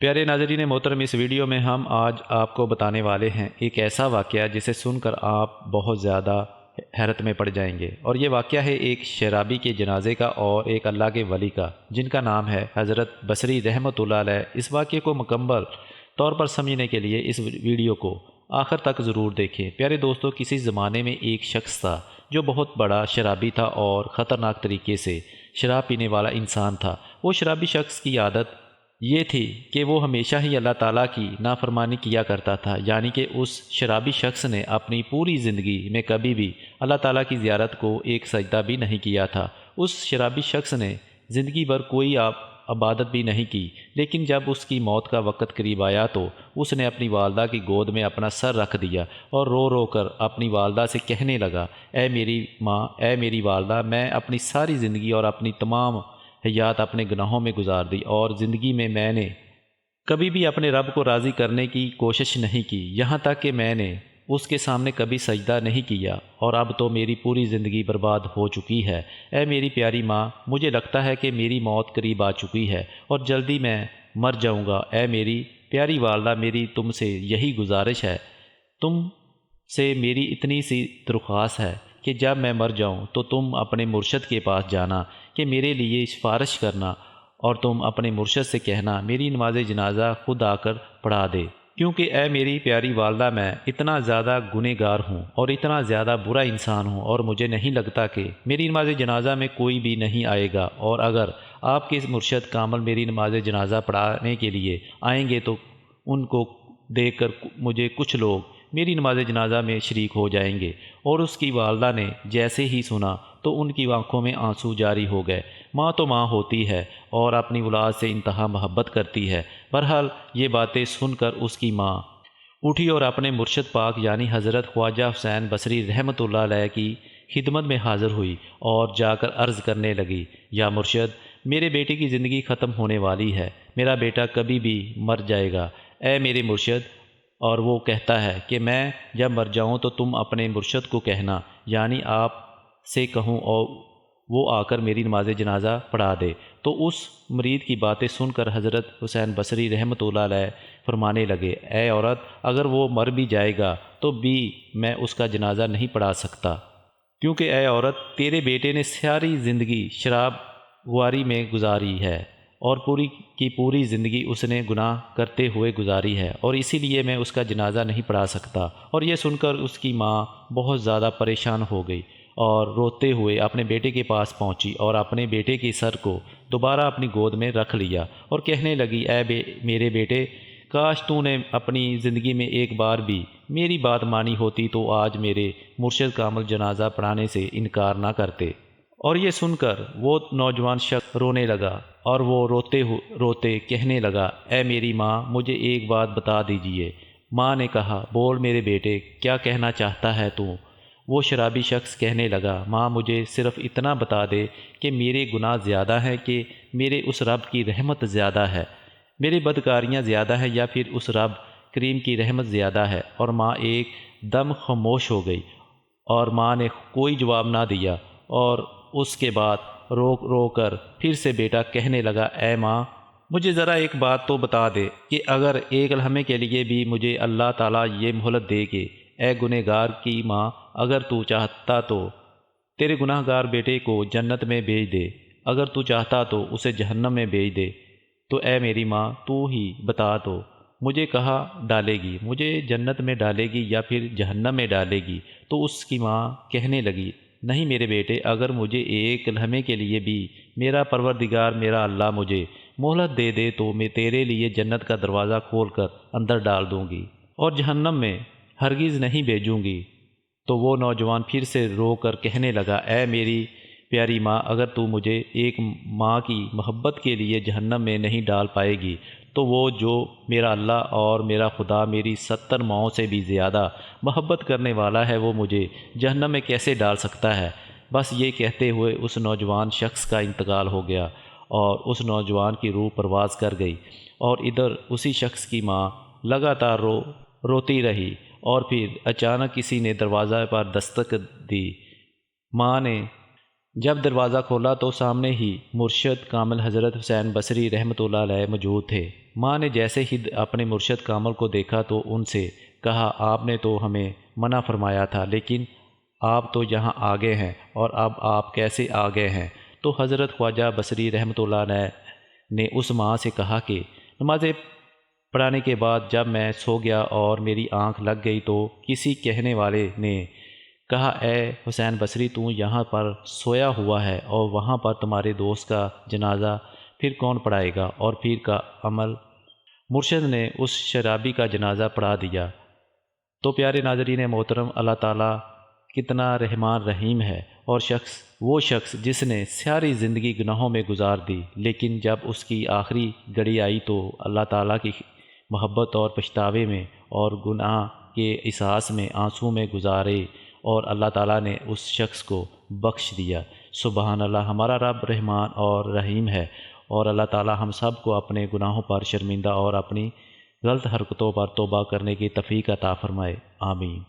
پیارے ناظرین محترم، اس ویڈیو میں ہم آج آپ کو بتانے والے ہیں ایک ایسا واقعہ جسے سن کر آپ بہت زیادہ حیرت میں پڑ جائیں گے، اور یہ واقعہ ہے ایک شرابی کے جنازے کا اور ایک اللہ کے ولی کا، جن کا نام ہے حضرت بصری رحمۃ اللہ علیہ۔ اس واقعے کو مکمل طور پر سمجھنے کے لیے اس ویڈیو کو آخر تک ضرور دیکھیں۔ پیارے دوستو، کسی زمانے میں ایک شخص تھا جو بہت بڑا شرابی تھا اور خطرناک طریقے سے شراب پینے والا انسان تھا۔ وہ شرابی شخص کی عادت یہ تھی کہ وہ ہمیشہ ہی اللہ تعالیٰ کی نافرمانی کیا کرتا تھا، یعنی کہ اس شرابی شخص نے اپنی پوری زندگی میں کبھی بھی اللہ تعالیٰ کی زیارت کو ایک سجدہ بھی نہیں کیا تھا۔ اس شرابی شخص نے زندگی بھر کوئی عبادت بھی نہیں کی، لیکن جب اس کی موت کا وقت قریب آیا تو اس نے اپنی والدہ کی گود میں اپنا سر رکھ دیا اور رو رو کر اپنی والدہ سے کہنے لگا، اے میری ماں، اے میری والدہ، میں اپنی ساری زندگی اور اپنی تمام حیات اپنے گناہوں میں گزار دی، اور زندگی میں نے کبھی بھی اپنے رب کو راضی کرنے کی کوشش نہیں کی، یہاں تک کہ میں نے اس کے سامنے کبھی سجدہ نہیں کیا، اور اب تو میری پوری زندگی برباد ہو چکی ہے۔ اے میری پیاری ماں، مجھے لگتا ہے کہ میری موت قریب آ چکی ہے اور جلدی میں مر جاؤں گا۔ اے میری پیاری والدہ، میری تم سے یہی گزارش ہے، تم سے میری اتنی سی درخواست ہے کہ جب میں مر جاؤں تو تم اپنے مرشد کے پاس جانا کہ میرے لیے سفارش کرنا، اور تم اپنے مرشد سے کہنا میری نماز جنازہ خود آ کر پڑھا دے، کیونکہ اے میری پیاری والدہ، میں اتنا زیادہ گنہگار ہوں اور اتنا زیادہ برا انسان ہوں، اور مجھے نہیں لگتا کہ میری نماز جنازہ میں کوئی بھی نہیں آئے گا، اور اگر آپ کے مرشد کامل میری نماز جنازہ پڑھانے کے لیے آئیں گے تو ان کو دیکھ کر مجھے کچھ لوگ میری نماز جنازہ میں شریک ہو جائیں گے۔ اور اس کی والدہ نے جیسے ہی سنا تو ان کی آنکھوں میں آنسو جاری ہو گئے۔ ماں تو ماں ہوتی ہے اور اپنی اولاد سے انتہا محبت کرتی ہے۔ بہرحال یہ باتیں سن کر اس کی ماں اٹھی اور اپنے مرشد پاک یعنی حضرت خواجہ حسین بصری رحمۃ اللہ علیہ کی خدمت میں حاضر ہوئی اور جا کر عرض کرنے لگی، یا مرشد، میرے بیٹے کی زندگی ختم ہونے والی ہے، میرا بیٹا کبھی بھی مر جائے گا، اے میرے مرشد۔ اور وہ کہتا ہے کہ میں جب مر جاؤں تو تم اپنے مرشد کو کہنا، یعنی آپ سے کہوں، اور وہ آ کر میری نماز جنازہ پڑھا دے۔ تو اس مرید کی باتیں سن کر حضرت حسین بصری رحمۃ اللہ علیہ فرمانے لگے، اے عورت، اگر وہ مر بھی جائے گا تو بھی میں اس کا جنازہ نہیں پڑھا سکتا، کیونکہ اے عورت، تیرے بیٹے نے ساری زندگی شراب خواری میں گزاری ہے اور پوری کی پوری زندگی اس نے گناہ کرتے ہوئے گزاری ہے، اور اسی لیے میں اس کا جنازہ نہیں پڑھا سکتا۔ اور یہ سن کر اس کی ماں بہت زیادہ پریشان ہو گئی اور روتے ہوئے اپنے بیٹے کے پاس پہنچی اور اپنے بیٹے کے سر کو دوبارہ اپنی گود میں رکھ لیا اور کہنے لگی، میرے بیٹے، کاش تو نے اپنی زندگی میں ایک بار بھی میری بات مانی ہوتی تو آج میرے مرشد کامل جنازہ پڑھانے سے انکار نہ کرتے۔ اور یہ سن کر وہ نوجوان شخص رونے لگا اور وہ روتے کہنے لگا، اے میری ماں، مجھے ایک بات بتا دیجئے۔ ماں نے کہا، بول میرے بیٹے، کیا کہنا چاہتا ہے تو؟ وہ شرابی شخص کہنے لگا، ماں، مجھے صرف اتنا بتا دے کہ میرے گناہ زیادہ ہیں کہ میرے اس رب کی رحمت زیادہ ہے، میری بدکاریاں زیادہ ہیں یا پھر اس رب کریم کی رحمت زیادہ ہے۔ اور ماں ایک دم خاموش ہو گئی اور ماں نے کوئی جواب نہ دیا، اور اس کے بعد رو رو کر پھر سے بیٹا کہنے لگا، اے ماں، مجھے ذرا ایک بات تو بتا دے کہ اگر ایک لمحے کے لیے بھی مجھے اللہ تعالیٰ یہ مہلت دے کہ اے گنہگار کی ماں، اگر تو چاہتا تو تیرے گناہ گار بیٹے کو جنت میں بھیج دے، اگر تو چاہتا تو اسے جہنم میں بھیج دے، تو اے میری ماں، تو ہی بتا تو مجھے کہاں ڈالے گی، مجھے جنت میں ڈالے گی یا پھر جہنم میں ڈالے گی؟ تو اس کی ماں کہنے لگی، نہیں میرے بیٹے، اگر مجھے ایک لمحے کے لیے بھی میرا پروردگار میرا اللہ مجھے مہلت دے دے تو میں تیرے لیے جنت کا دروازہ کھول کر اندر ڈال دوں گی اور جہنم میں ہرگز نہیں بھیجوں گی۔ تو وہ نوجوان پھر سے رو کر کہنے لگا، اے میری پیاری ماں، اگر تو مجھے ایک ماں کی محبت کے لیے جہنم میں نہیں ڈال پائے گی تو وہ جو میرا اللہ اور میرا خدا میری 70 ماؤں سے بھی زیادہ محبت کرنے والا ہے، وہ مجھے جہنم میں کیسے ڈال سکتا ہے؟ بس یہ کہتے ہوئے اس نوجوان شخص کا انتقال ہو گیا اور اس نوجوان کی روح پرواز کر گئی، اور ادھر اسی شخص کی ماں لگاتار روتی رہی، اور پھر اچانک کسی نے دروازہ پر دستک دی۔ ماں نے جب دروازہ کھولا تو سامنے ہی مرشد کامل حضرت حسین بصری رحمۃ اللہ علیہ موجود تھے۔ ماں نے جیسے ہی اپنے مرشد کامل کو دیکھا تو ان سے کہا آپ نے تو ہمیں منع فرمایا تھا، لیکن آپ تو یہاں آ گئے ہیں، اور اب آپ کیسے آ گئے ہیں؟ تو حضرت خواجہ بصری رحمۃ اللہ علیہ نے اس ماں سے کہا کہ نمازیں پڑھانے کے بعد جب میں سو گیا اور میری آنکھ لگ گئی تو کسی کہنے والے نے کہا اے حسین بصری تو یہاں پر سویا ہوا ہے اور وہاں پر تمہارے دوست کا جنازہ پھر کون پڑھائے گا؟ اور پھر کا عمل مرشد نے اس شرابی کا جنازہ پڑھا دیا۔ تو پیارے ناظرین محترم، اللہ تعالیٰ کتنا رحمان رحیم ہے، اور وہ شخص جس نے ساری زندگی گناہوں میں گزار دی، لیکن جب اس کی آخری گھڑی آئی تو اللہ تعالیٰ کی محبت اور پچھتاوے میں اور گناہ کے احساس میں آنسو میں گزارے، اور اللہ تعالیٰ نے اس شخص کو بخش دیا۔ سبحان اللہ، ہمارا رب رحمان اور رحیم ہے، اور اللہ تعالیٰ ہم سب کو اپنے گناہوں پر شرمندہ اور اپنی غلط حرکتوں پر توبہ کرنے کی توفیق عطا فرمائے۔ آمین۔